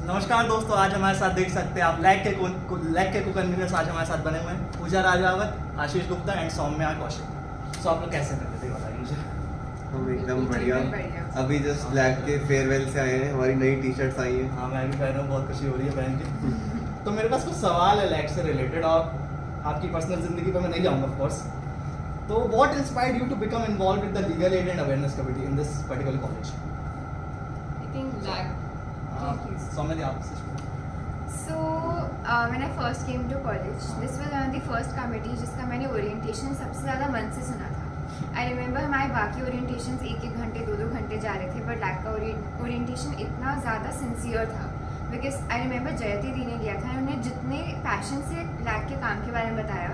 नमस्कार दोस्तों, आज हमारे साथ देख सकते हैं आप लैग के को कन्वीनर्स आज हमारे साथ बने हुए हैं। पूजा राजावत, आशीष गुप्ता एंड सौम्या कौशिक। सो आप लोग कैसे करते थे बताइए मुझे। हम एकदम बढ़िया। अभी जस्ट ब्लैक के फेयरवेल से आए हैं, हमारी नई टी शर्ट्स आई हैं। हाँ, मैं भी पहन रहा हूँ, बहुत खुशी हो रही है पहन के। तो मेरे पास कुछ सवाल है लैग से रिलेटेड, और आपकी पर्सनल जिंदगी पर मैं नहीं जाऊँगा ऑफ कोर्स। तो what inspired you to become involve with the legal aid and awareness committee in this particular college? I think lag. Saumya आपसे So when I first came to college, this was one of the first committee जिसका मैंने orientation सबसे ज़्यादा मन से सुना था। I remember हमारे बाकी ओरिएंटेशन 1-1 घंटे 2-2 घंटे जा रहे थे, बट लैग का ओरिएंटेशन इतना ज़्यादा सिंसियर था। बिकॉज आई रिमेंबर जयती दी ने लिया था, उन्होंने जितने पैशन से लैग के काम के बारे में बताया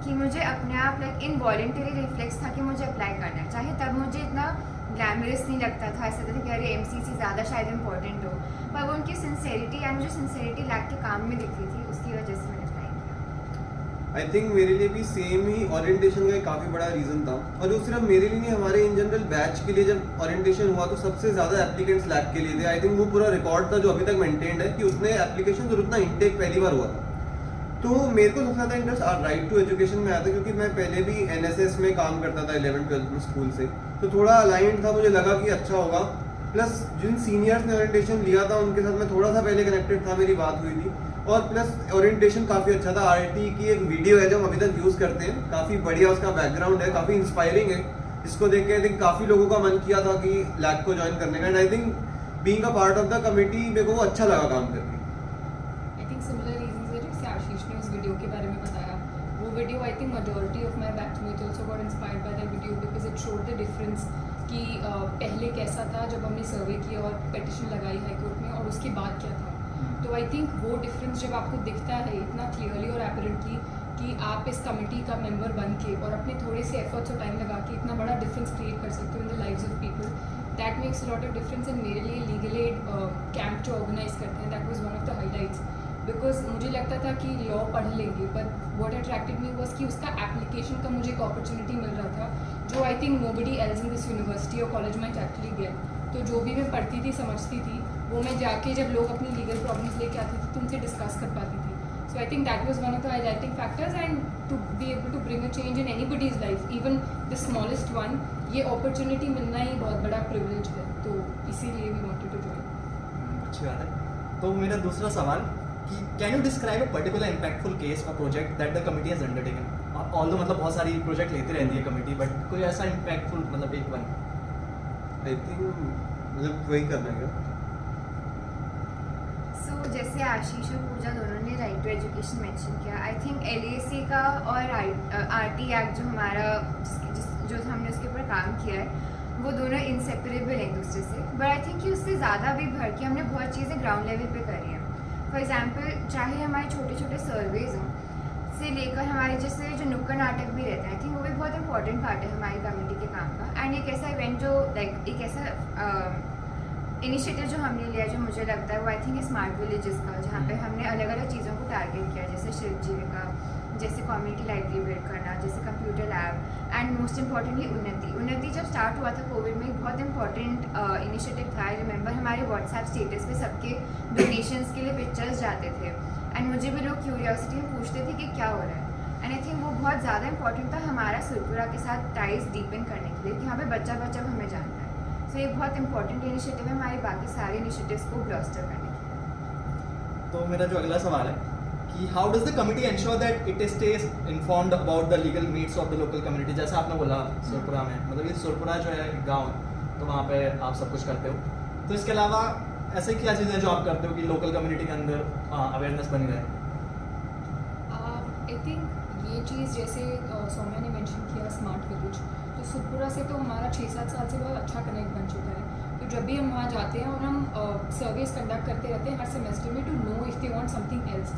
कि मुझे अपने आप लाइक इनवॉलेंटरी रिफ्लेक्स था कि मुझे अप्लाई करना है। चाहे तब मुझे इतना ग्लैमरस नहीं लगता था, ऐसा था कि अरे MCC ज़्यादा शायद इम्पोर्टेंट हो, पर वो उनकी सिंसेरिटी एंड मुझे सिंसेरिटी लैग के काम में दिखती थी, उसकी वजह से मैंने अप्लाई किया। आई थिंक मेरे लिए भी सेम ही ओरिएंटेशन का एक काफ़ी बड़ा रीज़न था। और वो सिर्फ मेरे लिए नहीं, हमारे इन जनरल बैच के लिए जब ओरिएंटेशन हुआ तो सबसे ज़्यादा एप्लीकेंट्स लैग के लिए थे। आई थिंक वो पूरा रिकॉर्ड था जो अभी तक मेंटेन्ड है कि उतने एप्लीकेशन और उतना इंटेक पहली बार हुआ था। तो मेरे को सबसे ज़्यादा इंटरेस्ट राइट टू एजुकेशन में आया था, क्योंकि मैं पहले भी NSS में काम करता था 11th-12th में स्कूल से, तो थोड़ा अलाइंड था, मुझे लगा कि अच्छा होगा। प्लस जिन सीनियर्स ने ओरिएंटेशन लिया था उनके साथ मैं थोड़ा सा पहले कनेक्टेड था, मेरी बात हुई थी। और प्लस ओरिएंटेशन काफ़ी अच्छा था। RIT की एक वीडियो है जो हम अभी तक यूज़ करते हैं, काफ़ी बढ़िया उसका बैकग्राउंड है, काफ़ी इंस्पायरिंग है। इसको देख के आई थिंक काफ़ी लोगों का मन किया था कि लैग को ज्वाइन करने का। And I think being a part of the committee मेरे को वो अच्छा लगा काम करके। आई थिंक सिमिलर रीजंस है जैसे आशीष ने उस वीडियो के बारे में बताया। वो video I think majority of my batchmates also got inspired by that video because it showed the difference कि पहले कैसा था जब हमने सर्वे किया और पिटिशन लगाई हाई कोर्ट में, और उसके बाद क्या था। तो आई थिंक वो डिफरेंस जब आपको दिखता है इतना क्लियरली और एपरेंटली कि आप इस कमेटी का मेंबर बन के और अपने थोड़े से एफर्ट्स और टाइम लगा के इतना बड़ा डिफरेंस क्रिएट कर सकते हो in the lives of people, that makes lot of difference. And मेरे लिए लीगल एड कैंप जो ऑर्गेनाइज करते हैं that was one of the highlights, because मुझे लगता था कि लॉ पढ़ लेंगे, but what attracted me was कि उसका एप्लीकेशन का मुझे एक अपॉर्चुनिटी मिल रहा था जो I think nobody else in this university और कॉलेज माइट एक्चुअली गेट। तो जो भी मैं पढ़ती थी समझती थी वो मैं जाके जब लोग अपनी लीगल प्रॉब्लम्स लेके आती थी तो उनसे डिस्कस कर पाती थी। So I think that was one of the highlighting factors, and to be able to bring a change in anybody's life, even the smallest one, ये अपॉर्चुनिटी मिलना ही बहुत बड़ा प्रिविलेज है। तो इसीलिए वी वांटेड टू जॉइन। अच्छी बात है। तो मेरा दूसरा सवाल कि can you describe a particular impactful case और project that the committee has undertaken? Although मतलब बहुत सारी प्रोजेक्ट लेती रहती है कमिटी, बट कोई ऐसा इम्पैक्टफुल मतलब एक वन। आई थिंक मतलब वही करना है। सो जैसे आशीष और पूजा दोनों ने राइट टू एजुकेशन मेंशन किया, आई थिंक LAC का और RT एक्ट जो हमारा जो हमने उसके ऊपर काम किया है वो दोनों इंसेपरेबल हैं एक दूसरे से, बट आई थिंक कि उससे ज़्यादा भी भर के हमने बहुत चीज़ें ग्राउंड लेवल पे करी हैं। फॉर एग्जांपल, चाहे हमारे छोटे छोटे सर्वेज हों से लेकर हमारे जैसे जो नुक्कड़ नाटक भी रहते हैं, आई थिंक वो भी बहुत इंपॉर्टेंट पार्ट है हमारी कम्युनिटी के काम का। एंड एक ऐसा इवेंट जो लाइक एक ऐसा इनिशिएटिव जो हमने लिया जो मुझे लगता है वो आई थिंक स्मार्ट विलेजेस का, जहाँ पे हमने अलग अलग चीज़ों को टारगेट किया, जैसे शिल्प जीविका, जैसे कम्युनिटी लाइब्रेरी बिल्ड करना, जैसे computer lab, and most importantly उन्नति जब स्टार्ट हुआ था कोविड में, एक बहुत इंपॉर्टेंट इनिशिएटिव था। आई रिमेंबर हमारे व्हाट्सएप स्टेटस पे सबके डोनेशंस के लिए पिक्चर्स जाते थे, एंड मुझे भी लोग क्यूरियोसिटी में पूछते थे कि क्या हो रहा है। एंड आई थिंक वो बहुत ज़्यादा इंपॉर्टेंट था हमारा सुरपुरा के साथ टाइज डीपन करने के लिए कि यहाँ पे बच्चा बच्चा हमें जानता है। सो ये बहुत इंपॉर्टेंट इनिशिएटिव है हमारे बाकी सारे इनिशिएटिव्स को ब्लॉस्टर करने के लिए। तो मेरा जो अगला सवाल है कि how does the committee ensure that it stage informed about the legal needs of the local community? जैसे आपने बोला सुरपुरा में, मतलब ये सुरपुरा जो है गाँव है, तो वहाँ पे आप सब कुछ करते हो, तो इसके अलावा ऐसे क्या चीज़ें जो आप करते हो कि लोकल कम्युनिटी के अंदर अवेयरनेस बनी रहे? आई थिंक ये चीज़ जैसे सौम्या ने मेंशन किया स्मार्ट विलेज, तो सुरपुरा से तो हमारा 6-7 साल से बहुत अच्छा कनेक्ट बन चुका है। तो जब भी हम वहाँ जाते हैं और हम सर्वेस कंडक्ट करते रहते हैं हर सेमेस्टर में to know if they want something else.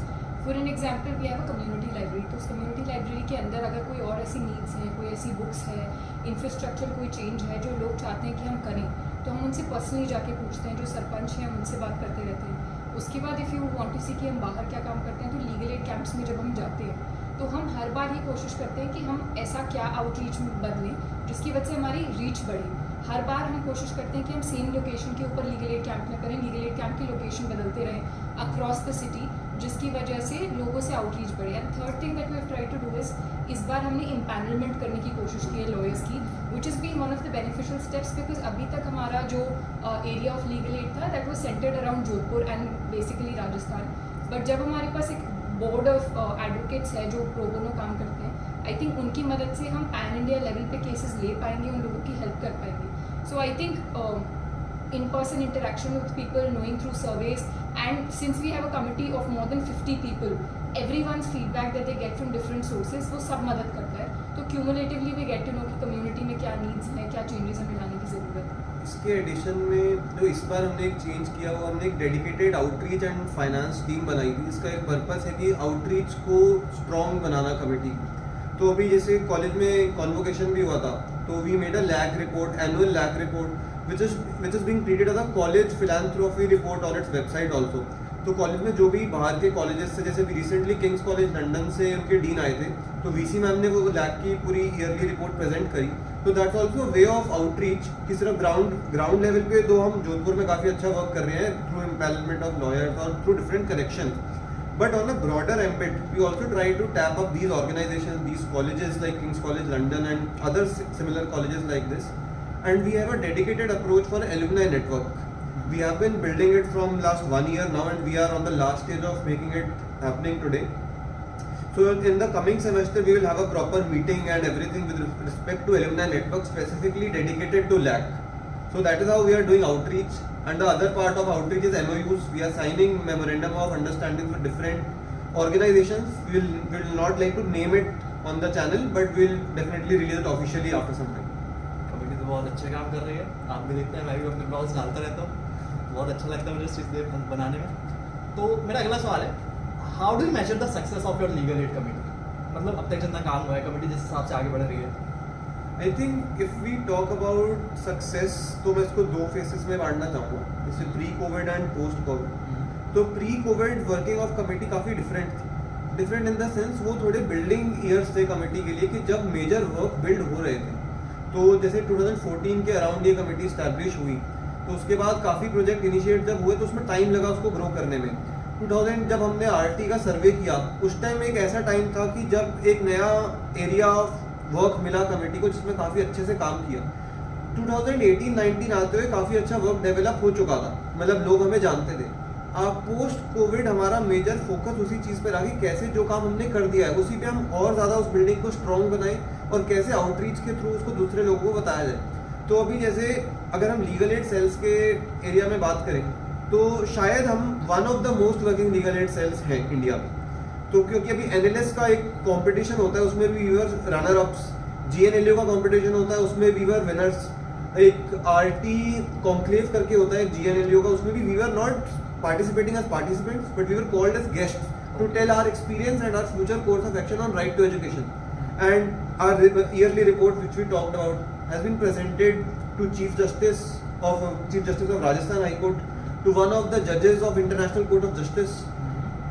For an example we have a community library, तो उस कम्युनिटी लाइब्रेरी के अंदर अगर कोई और ऐसी नीड्स हैं, कोई ऐसी बुक्स है, इंफ्रास्ट्रक्चर कोई चेंज है जो लोग चाहते हैं कि हम करें, तो हम उनसे पर्सनली जाके पूछते हैं, जो सरपंच हैं हम उनसे बात करते रहते हैं। उसके बाद इफ़ यू वांट टू सी कि हम बाहर क्या काम करते हैं, तो लीगल एड कैंप्स में जब हम जाते हैं तो हम हर बार ये कोशिश करते हैं कि हम ऐसा क्या आउटरीच बदलें जिसकी वजह से हमारी रीच बढ़े। हर बार हम कोशिश करते हैं कि हम सेम लोकेशन के ऊपर लीगल एड कैंप न करें, लीगल एड कैंप की लोकेशन बदलते रहें अक्रॉस द सिटी, जिसकी वजह से लोगों से आउटरीच बढ़े। And third thing that we have try to do इस बार हमने इम्पैनलमेंट करने की कोशिश की है लॉयर्स की, which is been one of the beneficial steps, because अभी तक हमारा जो एरिया ऑफ लीगल एड था that was centred around Jodhpur and basically Rajasthan. But जब हमारे पास एक बोर्ड ऑफ एडवोकेट्स है जो प्रो बोनो काम करते हैं, आई थिंक उनकी मदद से हम पैन इंडिया लेवल पे केसेस ले पाएंगे, उन लोगों की हेल्प कर पाएंगे। So I think in person interaction with people, knowing through surveys, and since we have a committee of more than 50 people, everyone's feedback that they get from different sources वो सब मदद करता है। तो cumulatively we get to know कि community में क्या needs हैं, क्या changes हमें लाने की ज़रूरत है। इसके एडिशन में जो इस बार हमने एक चेंज किया वो हमने एक dedicated outreach and finance team बनाई थी। इसका एक पर्पस है कि आउटरीच को स्ट्रॉन्ग बनाना कमेटी। तो अभी जैसे कॉलेज में कॉन्वोकेशन भी हुआ था, तो we made a LAC report, annual LAC report which is being treated as a college philanthropy report on its website also। तो कॉलेज में जो भी बाहर के कॉलेजेस से, जैसे भी रिसेंटली किंग्स कॉलेज लंदन से उनके डीन आए थे, तो वीसी मैम ने वो लैक की पूरी ईयरली रिपोर्ट प्रेजेंट करी। तो that's also way of outreach कि सिर्फ ग्राउंड लेवल पे तो हम जोधपुर में काफ़ी अच्छा वर्क कर रहे हैं थ्रू एम्पैनलमेंट ऑफ लॉयर्स और through different connection, but on a broader ambit we also try to tap up these organization, these colleges like King's College London and other similar colleges like this. And we have a dedicated approach for alumni network. We have been building it from last 1 year now, and we are on the last stage of making it happening today. So in the coming semester, we will have a proper meeting and everything with respect to alumni network specifically dedicated to LAC. So that is how we are doing outreach. And the other part of outreach is MOUs. We are signing memorandum of understanding with different organizations. We will not like to name it on the channel, but we will definitely release it officially after some time. बहुत अच्छे काम कर रही है, आप भी देखते हैं, मैं भी अपने ब्लॉग्स डालता रहता हूँ, बहुत अच्छा लगता है मुझे इस चीज़ बनाने में। तो मेरा अगला सवाल है, how do you measure the success of your legal aid committee? मतलब अब तक जितना काम हुआ है कमेटी जिस हिसाब से आगे बढ़ रही है। I think if we talk about success तो मैं इसको 2 फेसेस में बांटना चाहूँगा, जैसे pre Covid and post Covid. तो pre Covid working of committee काफ़ी डिफरेंट इन द सेंस वो थोड़े बिल्डिंग ईयर्स थे कमेटी के लिए, कि जब मेजर वर्क बिल्ड हो रहे थे। तो जैसे 2014 के अराउंड ये कमेटी स्टैब्लिश हुई, तो उसके बाद काफ़ी प्रोजेक्ट इनिशिएट जब हुए तो उसमें टाइम लगा उसको ग्रो करने में। 2000 जब हमने आरटी का सर्वे किया, उस टाइम एक ऐसा टाइम था कि जब एक नया एरिया ऑफ वर्क मिला कमेटी को जिसमें काफ़ी अच्छे से काम किया। 2018-19 आते हुए काफ़ी अच्छा वर्क डेवलप हो चुका था, मतलब लोग हमें जानते थे। पोस्ट कोविड हमारा मेजर फोकस उसी चीज़ पर रहा कि कैसे जो काम हमने कर दिया है उसी पे हम और ज़्यादा उस बिल्डिंग को स्ट्रॉन्ग बनाएं और कैसे आउटरीच के थ्रू उसको दूसरे लोगों को बताया जाए। तो अभी जैसे अगर हम लीगल एड सेल्स के एरिया में बात करें तो शायद हम one of the most working legal aid cells हैं इंडिया में। तो क्योंकि अभी एनएलएस का एक कंपटीशन होता है उसमें भी we were runner ups, GNLU का कंपटीशन होता है उसमें वी वर विनर्स, एक आरटी कॉन्क्लेव करके होता है जीएनएलयू का, उसमें भी we were not participating as participants, but we were called as guests to tell our experience and our future course of action on right to education. And our yearly report, which we talked about, has been presented to Chief Justice of Rajasthan High Court, to one of the judges of International Court of Justice,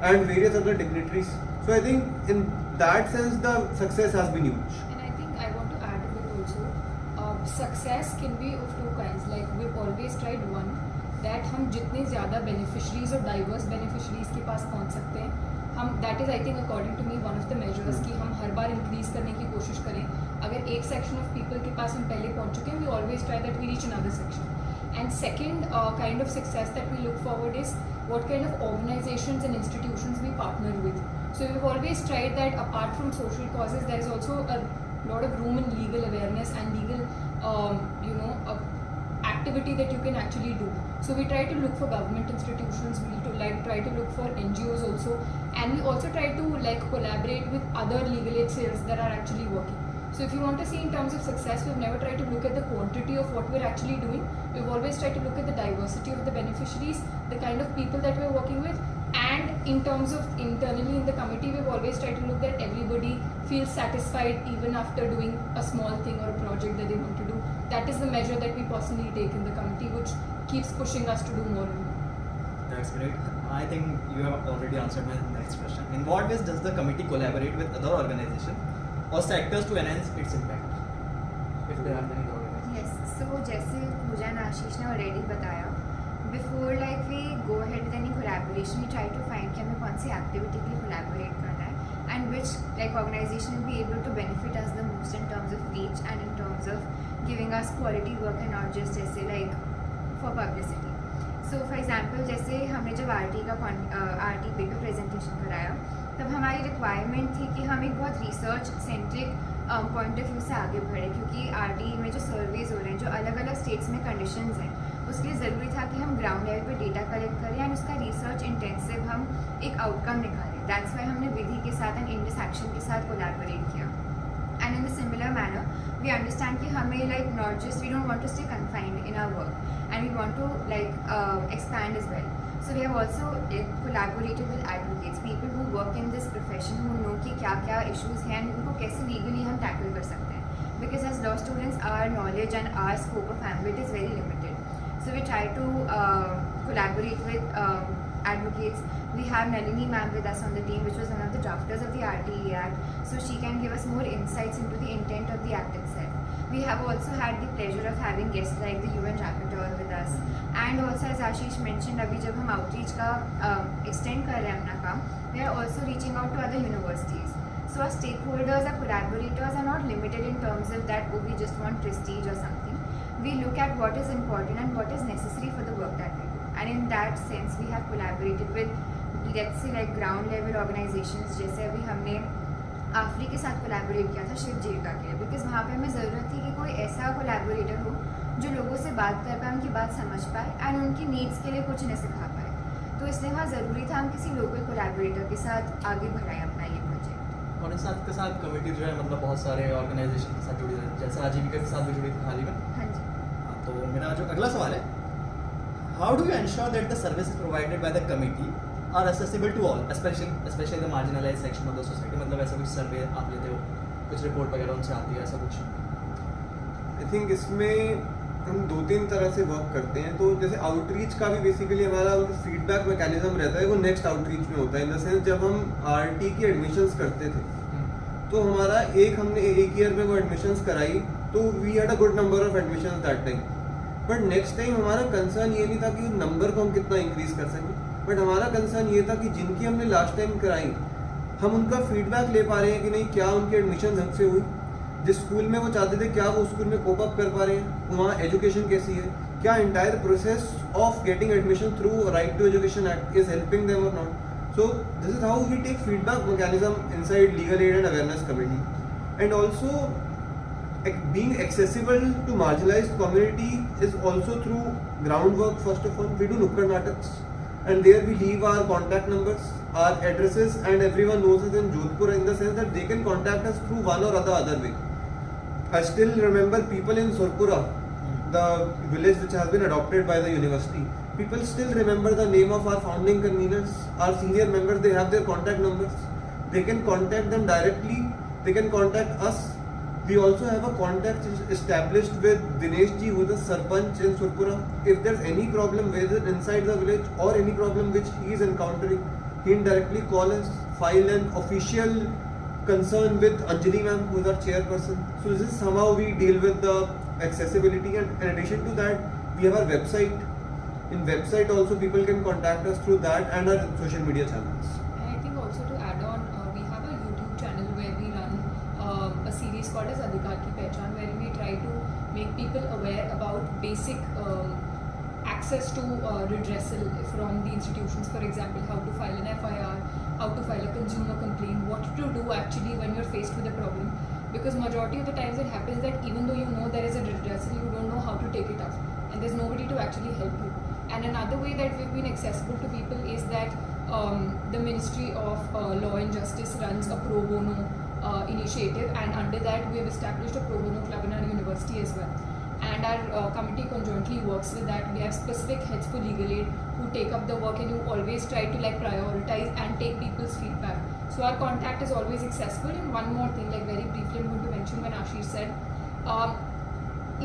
and various other dignitaries. So I think in that sense, the success has been huge. And I think I want to add a bit also. Success can be of 2 kinds. Like we've always tried one. That हम जितने ज़्यादा beneficiaries और diverse beneficiaries के पास पहुंच सकते हैं, हम that is I think according to me one of the measures कि हम हर बार इंक्रीज़ करने की कोशिश करें। अगर एक सेक्शन ऑफ पीपल के पास हम पहले पहुंच चुके हैं, we always try that we reach another section. And second kind of success that we look forward is what kind of organizations and institutions we partner with. So we've always tried that apart from social causes, there is also a lot of room in legal awareness and legal activity that you can actually do. So we try to look for government institutions, we try to look for NGOs also, and we also try to collaborate with other legal aid cells that are actually working. So if you want to see in terms of success, we've never tried to look at the quantity of what we're actually doing. We've always tried to look at the diversity of the beneficiaries, the kind of people that we're working with, and in terms of internally in the committee, we've always tried to look that everybody feels satisfied even after doing a small thing or a project that they want to do. That is the measure that we personally take in the committee, which keeps pushing us to do more and more. That's great. I think you have already answered my next question. In what ways does the committee collaborate with other organizations or sectors to enhance its impact? If there are any organizations. Yes. So जैसे Pooja and Ashish ने already बताया, before like we go ahead with any collaboration, we try to find कि हमें कौन सी activity के लिए collaborate करना है and which like organisation will be able to benefit us the most in terms of reach and in terms of giving us quality work and not just जैसे like for publicity. So for example जैसे हमने जब RT paper presentation कराया, तब हमारी requirement थी कि हम एक बहुत research centric point of view से आगे बढ़े, क्योंकि आरटी में जो सर्वेज हो रहे हैं, जो अलग अलग स्टेट्स में कंडीशंस हैं, उसके लिए ज़रूरी था कि हम ग्राउंड लेवल पे डेटा कलेक्ट करें एंड उसका रिसर्च इंटेंसिव हम एक आउटकम निकालें. दैट्स वाई हमने विधि के साथ एंड इंडस एक्शन के साथ कोलैबोरेट किया. And in the similar manner we understand कि हमें like not just we don't want to stay confined in our work and we want to like expand as well. So we have also collaborated with advocates, people who work in this profession, who know कि क्या क्या issues हैं and उनको कैसे legally हम tackle कर सकते हैं. Because as law students, our knowledge and our scope of ambit is very limited. So we try to collaborate with advocates. We have Nalini ma'am with us on the team, which was one of the drafters of the RTE Act. So she can give us more insights into the intent of the act itself. We have also had the pleasure of having guests like the UN Rapporteur with us. And also as Ashish mentioned, अभी जब हम outreach का extend कर रहे हैं अपना काम, we are also reaching out to other universities. So our stakeholders, our collaborators are not limited in terms of that, oh, we just want prestige or something. We look at what is important and what is necessary for the work that we do. And in that sense, we have collaborated with, let's say, like ground level organizations. जैसे अभी हमने आफरी के साथ collaborate किया था शिव जीविका के लिए, because वहाँ पे हमें ज़रूरत थी कि कोई ऐसा कोलैबोरेटर हो जो लोगों से बात कर पाए, उनकी बात समझ पाए एंड उनकी नीड्स के लिए कुछ इन्हें सिखा पाए. तो इसलिए वहाँ ज़रूरी था हम किसी लोकल कोलैबोरेटर के साथ आगे बढ़ाएं अपना ये प्रोजेक्ट. और इस साथ के साथ कमेटी जो है मतलब बहुत सारे ऑर्गेनाइजेशन के साथ जुड़ी है, जैसे आजीविका के साथ भी जुड़ी थी हाल ही में. हाँ जी. तो मेरा जो अगला सवाल है, how do you ensure that the services provided by the committee are accessible to all, especially the marginalized section of the society. मतलब ऐसा कुछ सर्वे आप लेते हो, कुछ रिपोर्ट वगैरह उनसे आती है, ऐसा कुछ? आई थिंक इसमें हम 2-3 तरह से वर्क करते हैं. तो जैसे आउटरीच का भी बेसिकली हमारा फीडबैक मैकेनिज्म रहता है, वो नेक्स्ट आउटरीच में होता है. इन द सेंस जब हम आरटी की एडमिशन्स करते थे, तो हमारा हमने एक ईयर में वो एडमिशन्स कराई, तो we had a good number of admissions that time. But next time हमारा कंसर्न ये नहीं था कि नंबर को हम कितना इंक्रीज कर सकें, बट हमारा कंसर्न ये था कि जिनकी हमने लास्ट टाइम कराई, हम उनका फीडबैक ले पा रहे हैं कि नहीं, क्या उनकी एडमिशन ढंग से हुई, जिस स्कूल में वो चाहते थे क्या वो स्कूल में कोप अप कर पा रहे हैं, वहाँ एजुकेशन कैसी है, क्या entire process of getting admission through right to education act is helping them और not. So this is how we take feedback mechanism inside legal aid and awareness committee. And also being accessible to marginalized community is also through groundwork. First of all, we do nukkad nataks, and there we leave our contact numbers, our addresses, and everyone knows us in Jodhpur in the sense that they can contact us through one or other way. I still remember people in Surpura, the village which has been adopted by the university. People still remember the name of our founding conveners, our senior members. They have their contact numbers. They can contact them directly. They can contact us. We also have a contact established with Dinesh ji, who is the Sarpanch in Surpura. If there's any problem with it inside the village or any problem which he is encountering, he can directly call us, file an official concern with Anjali ma'am, who is our chairperson. So this is somehow we deal with the accessibility, and in addition to that, we have our website. In website also people can contact us through that and our social media channels. And I think also to add on, we have a YouTube channel where we run a series called as Adhikar Ki Pehchan, where we try to make people aware about basic access to redressal from the institutions. For example, how to file an FIR, how to file a consumer complaint, what to do actually when you're faced with a problem. Because majority of the times it happens that even though you know there is a redressal, you don't know how to take it up, and there's nobody to actually help you. And another way that we've been accessible to people is that the Ministry of Law and Justice runs a pro bono initiative, and under that we have established a pro bono club in our university as well. And our committee conjointly works with that. We have specific heads for legal aid who take up the work, and who always try to like prioritize and take people's feedback. So our contact is always accessible. And one more thing, like very briefly, I'm going to mention when Ashish said,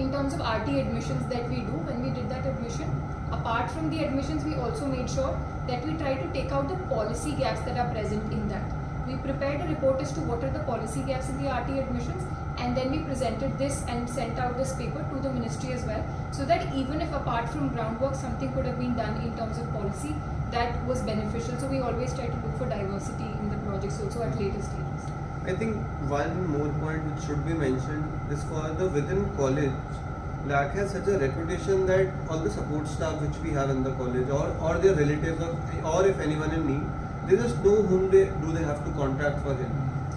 in terms of RT admissions that we do, when we did that admission, apart from the admissions, we also made sure that we try to take out the policy gaps that are present in that. We prepared a report as to what are the policy gaps in the RT admissions, and then we presented this and sent out this paper to the ministry as well, so that even if apart from groundwork something could have been done in terms of policy that was beneficial. So we always try to look for diversity in the projects also at later stages. I think one more point which should be mentioned is for the within college, LAC has such a reputation that all the support staff which we have in the college or their relatives or if anyone in need, they just know whom they have to contact for help.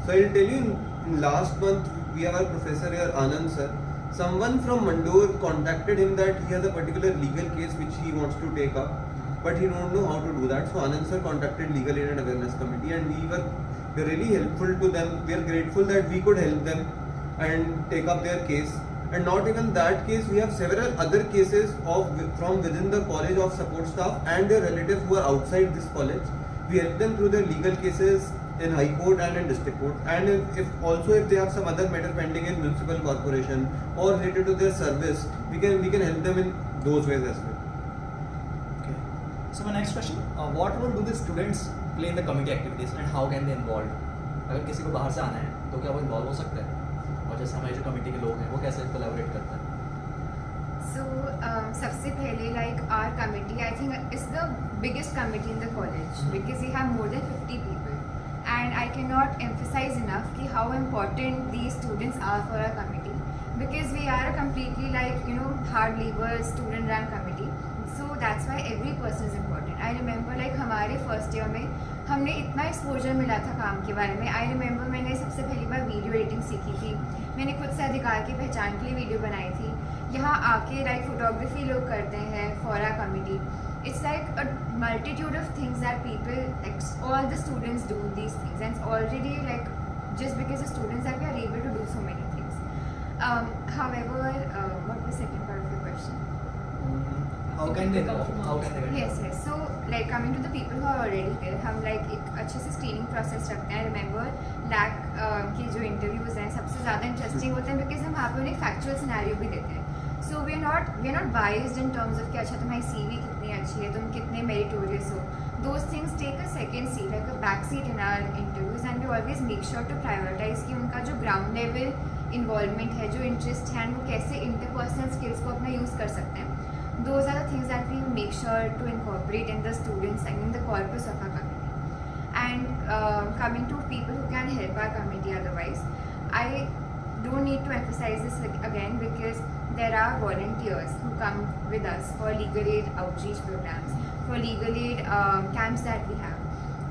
So I'll tell you, in last month we have our professor here, Anand sir. Someone from Mandore contacted him that he has a particular legal case which he wants to take up, but he don't know how to do that. So Anand sir contacted Legal Aid and Awareness Committee, and we were really helpful to them. We are grateful that we could help them and take up their case. And not even that case, we have several other cases from within the college of support staff and their relatives who are outside this college. We help them through their legal cases in High Court and in District Court. And if they have some other matter pending in Municipal Corporation or related to their service, we can help them in those ways as well. Okay. So my next question, what role do the students play in the committee activities and how can they involve? अगर किसी को बाहर से आना है तो क्या वो इन्वॉल्व हो सकता है? और जैसे हमारे जो कमेटी के लोग हैं वो कैसे कोलैबोरेट करते हैं? So सबसे पहले like our committee I think is the biggest committee in the college because we have more than 50 people, and I cannot emphasize enough कि how important these students are for our committee, because we are a completely like hard labor student run committee, so that's why every person is important. I remember like हमारे first year में हमने इतना exposure मिला था काम के बारे में. आई रिमेंबर मैंने सबसे पहली बार वीडियो एडिटिंग सीखी थी. मैंने खुद से अधिकार की पहचान के लिए वीडियो बनाई थी. यहाँ आके लाइक फोटोग्राफी लोग करते हैं for our committee. It's like a multitude of things that people all the students do these things and already like just because the students that we are able to do so many things. However, what was the second part of the question? How can they get Yes. So like coming to the people who are already there, हम like एक अच्छे से screening process रखते हैं. Remember lack के जो interviews हैं सबसे ज़्यादा इंटरेस्टिंग होते हैं बिकॉज हम वहाँ पे उन्हें फैक्चुअल सिनेरियो भी देते हैं. So we are not biased in terms of कि अच्छा तुम्हारी CV कितनी अच्छी है, तुम कितने मेरिटोरियस हो. Those things take a second seat, like a back seat in our interviews, and we always make sure to prioritize कि उनका जो ground level involvement है, जो interest है, वो कैसे interpersonal skills को अपना use कर सकते हैं. Those are the things that we make sure to incorporate in the students and in the corpus of our committee. And coming to people who can help our committee otherwise, I don't need to emphasize this again because there are volunteers who come with us for legal aid outreach programs, for legal aid camps that we have.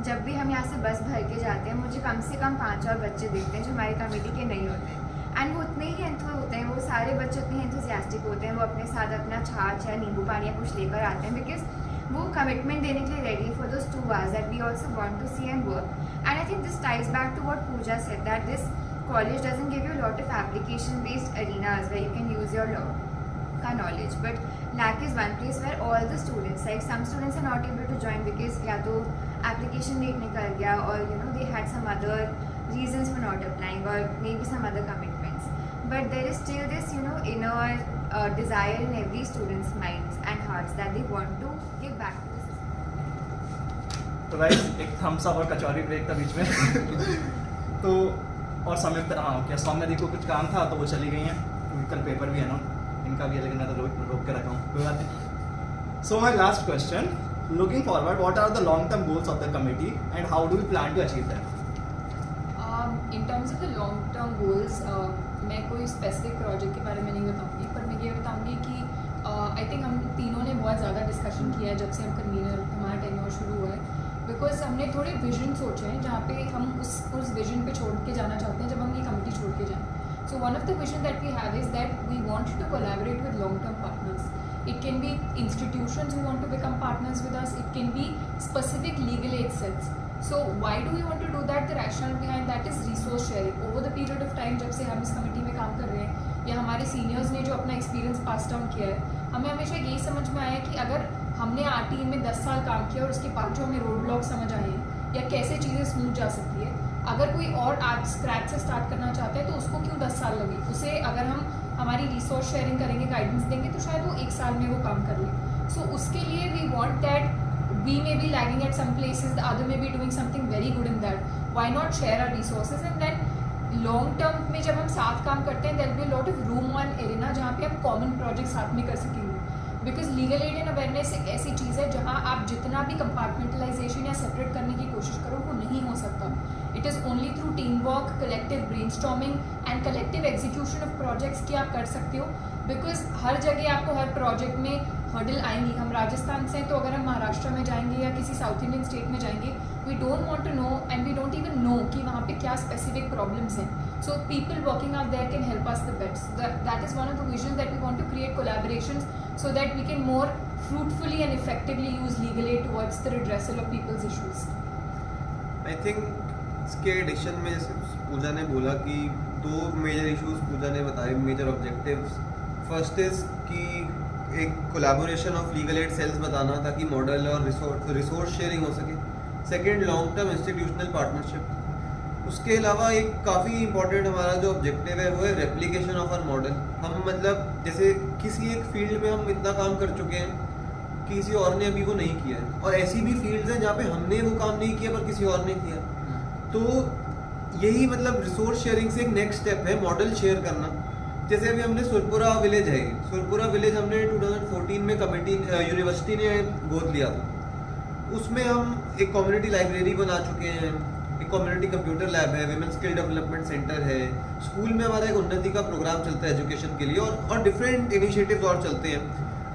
जब भी हम यहाँ से बस भर के जाते हैं मुझे कम से कम 5 और बच्चे दिखते हैं जो हमारी कमेटी के नहीं होते हैं. एंड वो उतने ही एंथो होते हैं, वो सारे बच्चे उतने एंथुसियास्टिक होते हैं. वो अपने साथ अपना छाछ या नींबू पानी या कुछ लेकर आते हैं बिकॉज वो कमिटमेंट देने के लिए ready for those 2 hours that we also want to see and work. And I think this ties back to what Pooja said, that this college doesn't give you a lot of application based arenas where you can use your law का knowledge, but LAC is one place where all the students, like some students are not able to join because या तो application date निकल गया or they had some other reasons for not applying or maybe some other commitments, but there is still this inner desire in every student's minds and hearts that they want to give back to the system. तो guys एक Thums up और कचौरी break था बीच में. तो और संयुक्त क्या सौम्य दी को कुछ काम था तो वो चली गई हैं क्योंकि कल पेपर भी है ना इनका भी है, लेकिन मैं तो रोक के रखा हूँ, कोई बात नहीं. So my last question, looking forward what are the long term goals of the committee and how do we plan to achieve that? In terms of the long term goals, मैं कोई स्पेसिफिक प्रोजेक्ट के बारे में नहीं बताऊँगी, पर मैं ये बताऊँगी कि आई थिंक हम तीनों ने बहुत ज़्यादा डिस्कशन किया है जब से हम कन्वीनर हमारा टेन्योर शुरू हुआ है, बिकॉज हमने थोड़े विजन सोचे हैं जहाँ पे हम उस विजन पे छोड़ के जाना चाहते हैं जब हम ये कमिटी छोड़ के जाएँ. So one of the vision that we have is that we want to collaborate with long term partners. It can be institutions who want to become partners with us. It can be specific legal aid sets. So why do we want to do that? The rationale behind that is resource sharing. Over the period of time जब से हम इस committee में काम कर रहे हैं या हमारे सीनियर्स ने जो अपना एक्सपीरियंस पास डाउन किया है, हमें हमेशा यही समझ में आया कि अगर हमने RTE में 10 साल काम किया और उसके बाद जो हमें रोड ब्लॉक समझ आए हैं या कैसे चीज़ें स्मूथ जा सकती है, अगर कोई और आज स्क्रैच से स्टार्ट करना चाहता है तो उसको क्यों 10 साल लगे. उसे अगर हम हमारी रिसोर्स शेयरिंग करेंगे, गाइडेंस देंगे तो शायद वो 1 साल में वो काम कर ले. सो उसके लिए we want that we may be lagging at some places, the other may be doing something very good in that. Why not share our resources and then long term में जब हम साथ काम करते हैं there will be lot of room on arena जहाँ पे हम कॉमन प्रोजेक्ट साथ में कर सकेंगे, because legal aid and awareness एक ऐसी चीज़ है जहाँ आप जितना भी कंपार्टमेंटलाइजेशन या सेपरेट करने की कोशिश करो वो नहीं हो सकता. It is only through team work, collective brainstorming and collective execution of projects की आप कर सकते हो. बिकॉज हर जगह आपको हर प्रोजेक्ट में हर्डल आएंगी. हम राजस्थान से हैं तो अगर हम महाराष्ट्र में जाएंगे या किसी साउथ इंडियन स्टेट में जाएंगे, we don't want to know and we don't even know कि वहाँ पे क्या स्पेसिफिक प्रॉब्लम्स हैं. So people working out there can help us the best. That is one of the vision that we want to create collaborations so that we can more fruitfully and effectively use legal aid towards the redressal of people's issues. I think इसके addition में जैसे पूजा ने बोला कि 2 major issues पूजा ने बताए, major objectives. First is कि एक collaboration of legal aid cells बताना ताकि मॉडल और रिसोर्स शेयरिंग हो सके. Second, long term institutional partnership. उसके अलावा एक काफ़ी इंपॉर्टेंट हमारा जो ऑब्जेक्टिव है वो है रेप्लिकेशन ऑफ आवर मॉडल. हम मतलब जैसे किसी एक फील्ड में हम इतना काम कर चुके हैं, किसी और ने अभी वो नहीं किया है, और ऐसी भी फील्ड्स हैं जहाँ पे हमने वो काम नहीं किया पर किसी और ने किया. तो यही मतलब रिसोर्स शेयरिंग से एक नेक्स्ट स्टेप है मॉडल शेयर करना. जैसे अभी हमने सुरपुरा विलेज है, सुरपुरा विलेज हमने 2014 में कमेटी यूनिवर्सिटी ने गोद लिया था. उसमें हम एक कम्युनिटी लाइब्रेरी बना चुके हैं, एक कम्युनिटी कंप्यूटर लैब है, विमेन स्किल डेवलपमेंट सेंटर है, स्कूल में हमारा एक उन्नति का प्रोग्राम चलता है एजुकेशन के लिए, और डिफरेंट इनिशिएटिव्स और चलते हैं.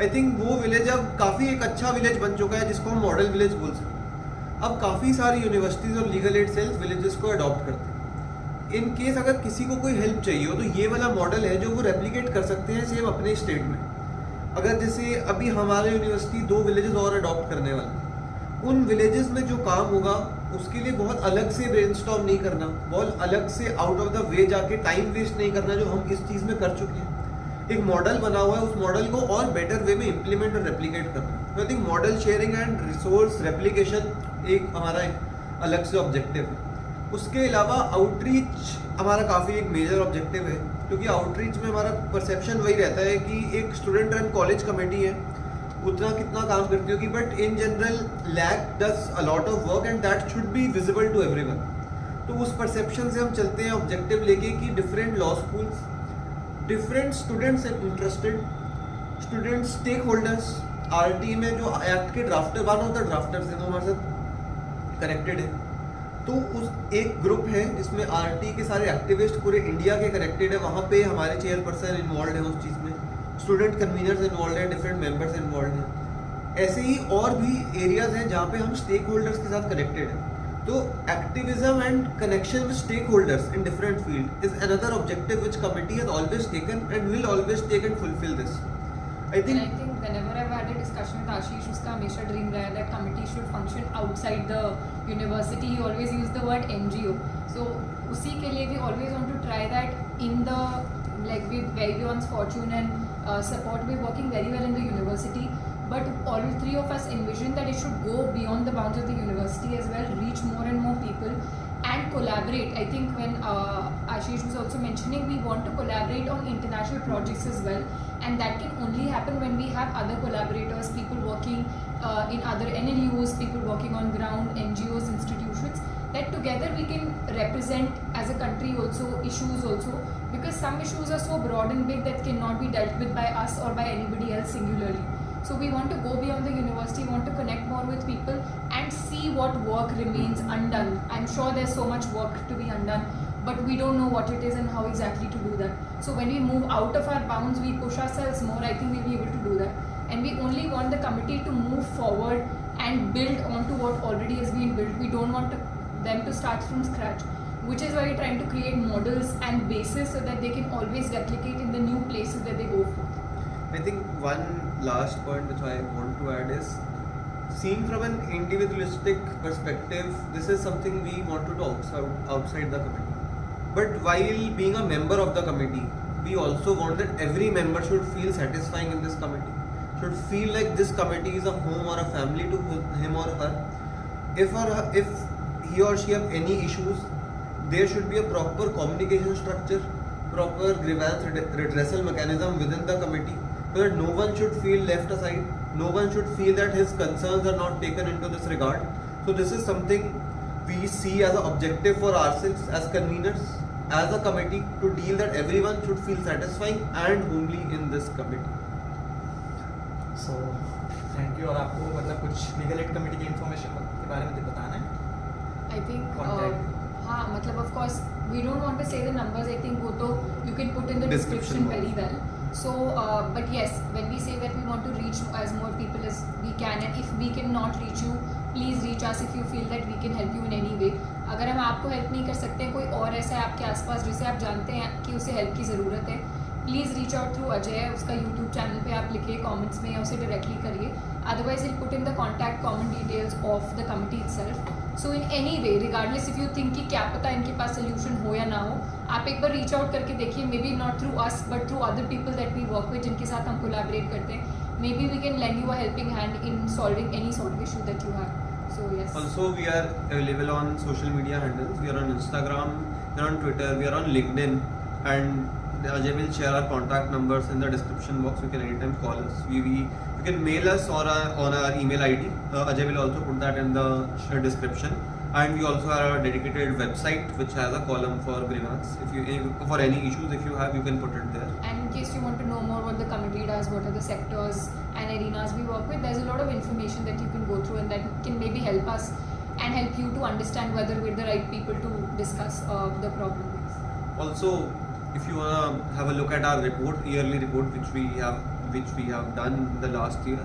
आई थिंक वो विलेज अब काफ़ी एक अच्छा विलेज बन चुका है जिसको हम मॉडल विलेज बोल सकते हैं. अब काफ़ी सारी यूनिवर्सिटीज़ और लीगल एड सेल्स विलेजेस को अडॉप्ट करते हैं. इन केस अगर किसी को कोई हेल्प चाहिए हो तो ये वाला मॉडल है जो वो रेप्लिकेट कर सकते हैं सेम अपने स्टेट में. अगर जैसे अभी हमारे यूनिवर्सिटी 2 विलेजेस और अडॉप्ट करने वाले, उन विलेजेस में जो काम होगा उसके लिए बहुत अलग से ब्रेनस्टॉर्म नहीं करना, बहुत अलग से आउट ऑफ द वे जाके टाइम वेस्ट नहीं करना जो हम इस चीज़ में कर चुके हैं. एक मॉडल बना हुआ है, उस मॉडल को और बेटर वे में इम्प्लीमेंट और रेप्लिकेट करना. तो I think model sharing and resource replication एक हमारा एक अलग से ऑब्जेक्टिव है. उसके अलावा आउटरीच हमारा काफ़ी एक मेजर ऑब्जेक्टिव है, क्योंकि आउटरीच में हमारा परसेप्शन वही रहता है कि एक स्टूडेंट रन कॉलेज कमेटी है, उतना कितना काम करती होगी, but in general LAC does a lot of work and that should be visible to everyone. तो उस परसेप्शन से हम चलते हैं ऑब्जेक्टिव लेके कि different law schools, different students interested, student stakeholders, RT में जो एक्ट के drafter, one of the drafters हैं वो हमारे साथ कनेक्टेड है. तो उस एक ग्रुप है जिसमें आरटी के सारे एक्टिविस्ट पूरे इंडिया के कनेक्टेड है. वहाँ पे हमारे चेयरपर्सन इन्वॉल्व है उस चीज़ में, स्टूडेंट कन्वीनर्स इन्वॉल्व हैं, डिफरेंट मेंबर्स इन्वॉल्व हैं. ऐसे ही और भी एरियाज हैं जहाँ पे हम स्टेक होल्डर्स के साथ कनेक्टेड हैं. तो activism and connection with stakeholders in different field is another objective which committee has always taken and will always take and fulfil this. I think whenever I've had a discussion with Ashish, उसका हमेशा dream रहा है that committee should function outside the university. He always used the word NGO. So उसी के लिए we always want to try that in the like with everyone's fortune and support. We're working very well in the university, but all 3 of us envision that it should go beyond the bounds of the university as well, reach more and more people and collaborate. I think when Ashish was also mentioning, we want to collaborate on international projects as well, and that can only happen when we have other collaborators, people working in other NLUs, people working on ground, NGOs, institutions, that together we can represent as a country also issues also, because some issues are so broad and big that cannot be dealt with by us or by anybody else singularly. So we want to go beyond the university, want to connect more with people and see what work remains undone. I'm sure there's so much work to be undone, but we don't know what it is and how exactly to do that. So when we move out of our bounds, we push ourselves more, I think we'll be able to do that. And we only want the committee to move forward and build onto what already has been built. We don't want them to start from scratch, which is why we're trying to create models and bases so that they can always replicate in the new places that they go for. I think one last point which I want to add is, seen from an individualistic perspective, this is something we want to do outside the committee. But while being a member of the committee, we also want that every member should feel satisfying in this committee, should feel like this committee is a home or a family to him or her. If he or she have any issues, there should be a proper communication structure, proper grievance redressal mechanism within the committee, so that no one should feel left aside, no one should feel that his concerns are not taken into this regard. So this is something we see as an objective for ourselves as conveners, as a committee to deal that everyone should feel satisfying and homely in this committee. So thank you. और आपको मतलब कुछ legal aid committee की information के बारे में बताना है? I think Contact. हाँ मतलब of course we don't want to say the numbers. I think वो तो you can put in the Description description very well. So but yes, when we say that we want to reach as more people as we can, and if we cannot reach you, please reach us if you feel that we can help you in any way. अगर हम आपको help नहीं कर सकते हैं, कोई और ऐसा है आपके आसपास जिसे आप जानते हैं कि उसे हेल्प की ज़रूरत है, please reach out through Ajay. उसका यूट्यूब चैनल पे आप लिखिए कमेंट्स में या उसे डायरेक्टली करिए। Otherwise will put in the contact common details of the committee itself. So in any way regardless if you think कि क्या पता इनके पास सोल्यूशन हो या ना हो, आप एक बार रीच आउट करके देखिए। Maybe not through us but through other people that we work with, जिनके साथ हम कोलैबोरेट करते हैं। Maybe we can lend you a helping hand in solving any sort of issue that you have. So yes. Also, we are available on social media handles. We are on Instagram, we are on Twitter, we are on LinkedIn, and Ajay will share our contact numbers in the description box. You can anytime call us. You can mail us or on our email ID. Ajay will also put that in the description. And we also have a dedicated website which has a column for grievance. For any issues, if you have, you can put it there. And in case you want to know more what the committee does, what are the sectors and arenas we work with, there's a lot of information that you can go through and that can maybe help us and help you to understand whether we're the right people to discuss the problem with. Also, if you wanna have a look at our yearly report, which we have done the last year.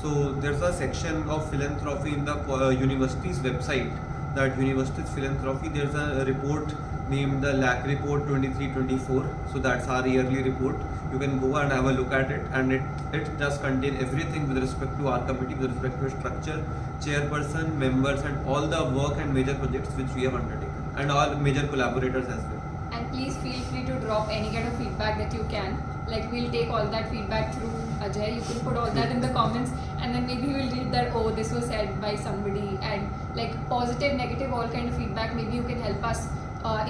So there's a section of philanthropy in the university's website. That university's philanthropy, there's a report named the LAC report 23-24. So that's our yearly report. You can go and have a look at it, and it does contain everything with respect to our committee, with respect to structure, chairperson, members, and all the work and major projects which we have undertaken, and all major collaborators as well. And please feel free to drop any kind of feedback that you can. Like we'll take all that feedback through Ajay. You can put all that in the comments, and then maybe we'll read that. Oh, this was said by somebody, and like positive, negative, all kind of feedback. Maybe you can help us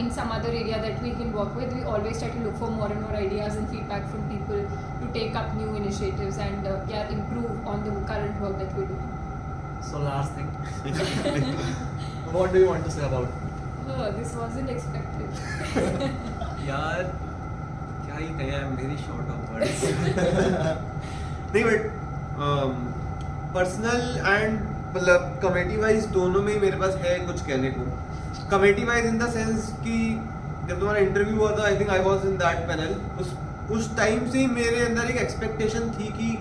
in some other area that we can work with. We always try to look for more and more ideas and feedback from people to take up new initiatives and improve on the current work that we're doing. So last thing, what do you want to say about? Oh, this wasn't expected. यार क्या ही कहें, I am very short of words. नहीं but personal and मतलब committee wise दोनों में ही मेरे पास है कुछ कहने को। Committee wise in the sense कि जब तुम्हारा इंटरव्यू हुआ था, I think I was in that panel, उस टाइम से ही मेरे अंदर एक एक्सपेक्टेशन थी कि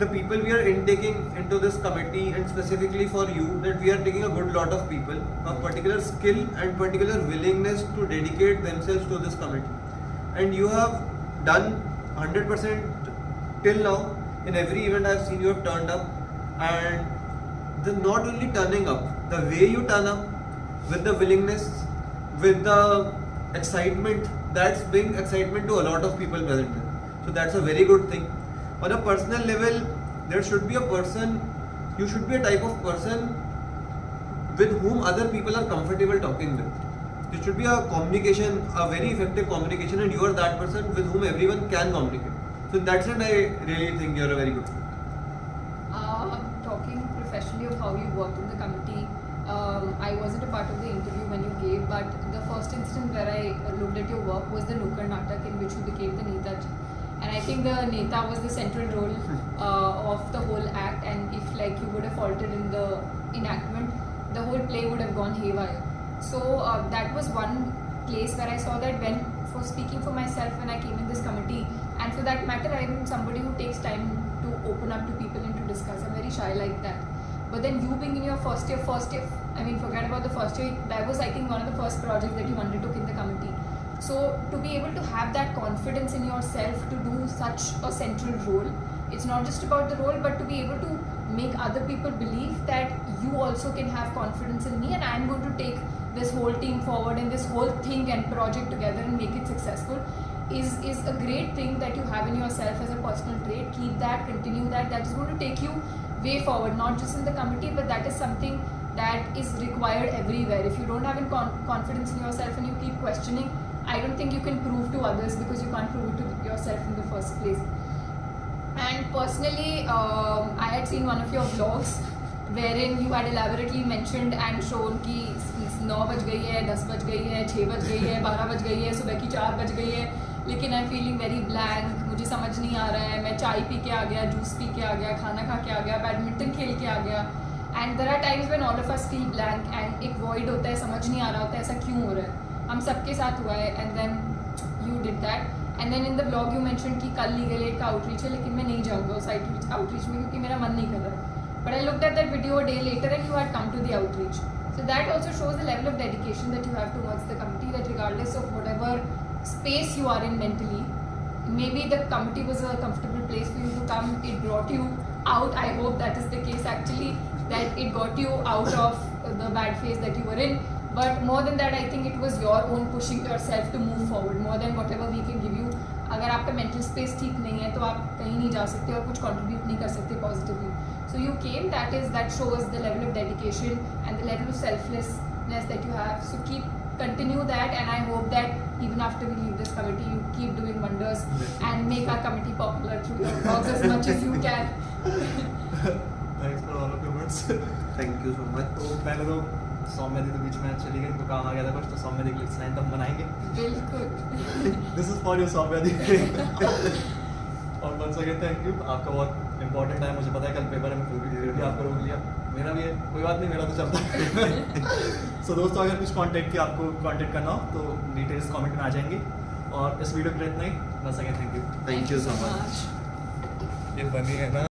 the people we are intaking into this committee, and specifically for you, that we are taking a good lot of people of particular skill and particular willingness to dedicate themselves to this committee, and you have done 100% till now. In every event I've seen you have turned up, and the not only turning up, the way you turn up with the willingness, with the excitement, that's bring excitement to a lot of people present here. So that's a very good thing. On a personal level, there should be a person, you should be a type of person with whom other people are comfortable talking with. It should be a communication, a very effective communication, and you are that person with whom everyone can communicate. So in that sense, I really think you are a very good person. Talking professionally of how you worked in the committee, I wasn't a part of the interview when you gave, but the first instance where I looked at your work was the Nukkad Natak, in which you became the Netaji. And I think the Neta was the central role of the whole act, and if like you would have faltered in the enactment, the whole play would have gone haywire. So that was one place where I saw that when, for speaking for myself, when I came in this committee, and for that matter, I am somebody who takes time to open up to people and to discuss. I'm very shy like that. But then you being in your first year, I mean, forget about the first year, that was I think one of the first projects that you undertook in the committee. So to be able to have that confidence in yourself to do such a central role, it's not just about the role, but to be able to make other people believe that you also can have confidence in me, and I'm going to take this whole team forward and this whole thing and project together and make it successful, is a great thing that you have in yourself as a personal trait. Keep that, continue that. That is going to take you way forward, not just in the committee, but that is something that is required everywhere. If you don't have confidence in yourself and you keep questioning, I don't think you can prove to others, because you can't prove it to yourself in the first place. And personally, I had seen one of your vlogs wherein you had elaborately mentioned and shown कि 9 बज गई है, 10 बज गई है, 6 बज गई है, 12 बज गई है, सुबह की 4 बज गई है, लेकिन I am feeling very blank, मुझे समझ नहीं आ रहा है, मैं चाय पी के आ गया, जूस पी के आ गया, खाना खा के आ गया, बैडमिंटन खेल के आ गया, and there are times when all of us feel blank and एक वॉइड होता है, समझ नहीं आ रहा होता है ऐसा क्यों हो रहा है, हम सबके साथ हुआ है, and then you did that, and then in the blog you mention कि कल लीगल एड का आउटरीच है, लेकिन मैं नहीं जाऊँगा उस आउटरीच में क्योंकि मेरा मन नहीं कर रहा है. But I looked at that video a day later and you had come to the outreach. So that also shows the level of dedication that you have towards the committee, that regardless of whatever space you are in mentally, maybe the committee was a comfortable place for you to come, it brought you out. I hope that is the case actually, that it got you out of the bad phase that you were in. But more than that, I think it was your own pushing yourself to move forward, more than whatever we can give you. अगर आपका mental space ठीक नहीं है तो आप कहीं नहीं जा सकते और कुछ contribute नहीं कर सकते positively. So you came, that shows the level of dedication and the level of selflessness that you have. So continue that, and I hope that even after we leave this committee, you keep doing wonders and make our committee popular through your vlogs as much as you can. Thanks for all of your words. Thank you so much. तो पहले तो सौम्या दी तो बीच में चली गई, इनको काम आ गया था कुछ, तो सौम्या दी के लिए स्लाइन तब बनाएंगे. बिल्कुल. This is for you Soumya di. और वंस अगेन थैंक यू, आपका बहुत इंपॉर्टेंट है, मुझे पता है कल पेपर है, मैं फिर भी आपको रोक लिया, मेरा भी है, कोई बात नहीं, मेरा तो चलता है. सो दोस्तों, अगर कुछ आपको कांटेक्ट करना हो तो डिटेल्स कमेंट में आ जाएंगी, और इस वीडियो के लिए इतना ही. Once again thank you. Thank you so much. ये बनी है ना.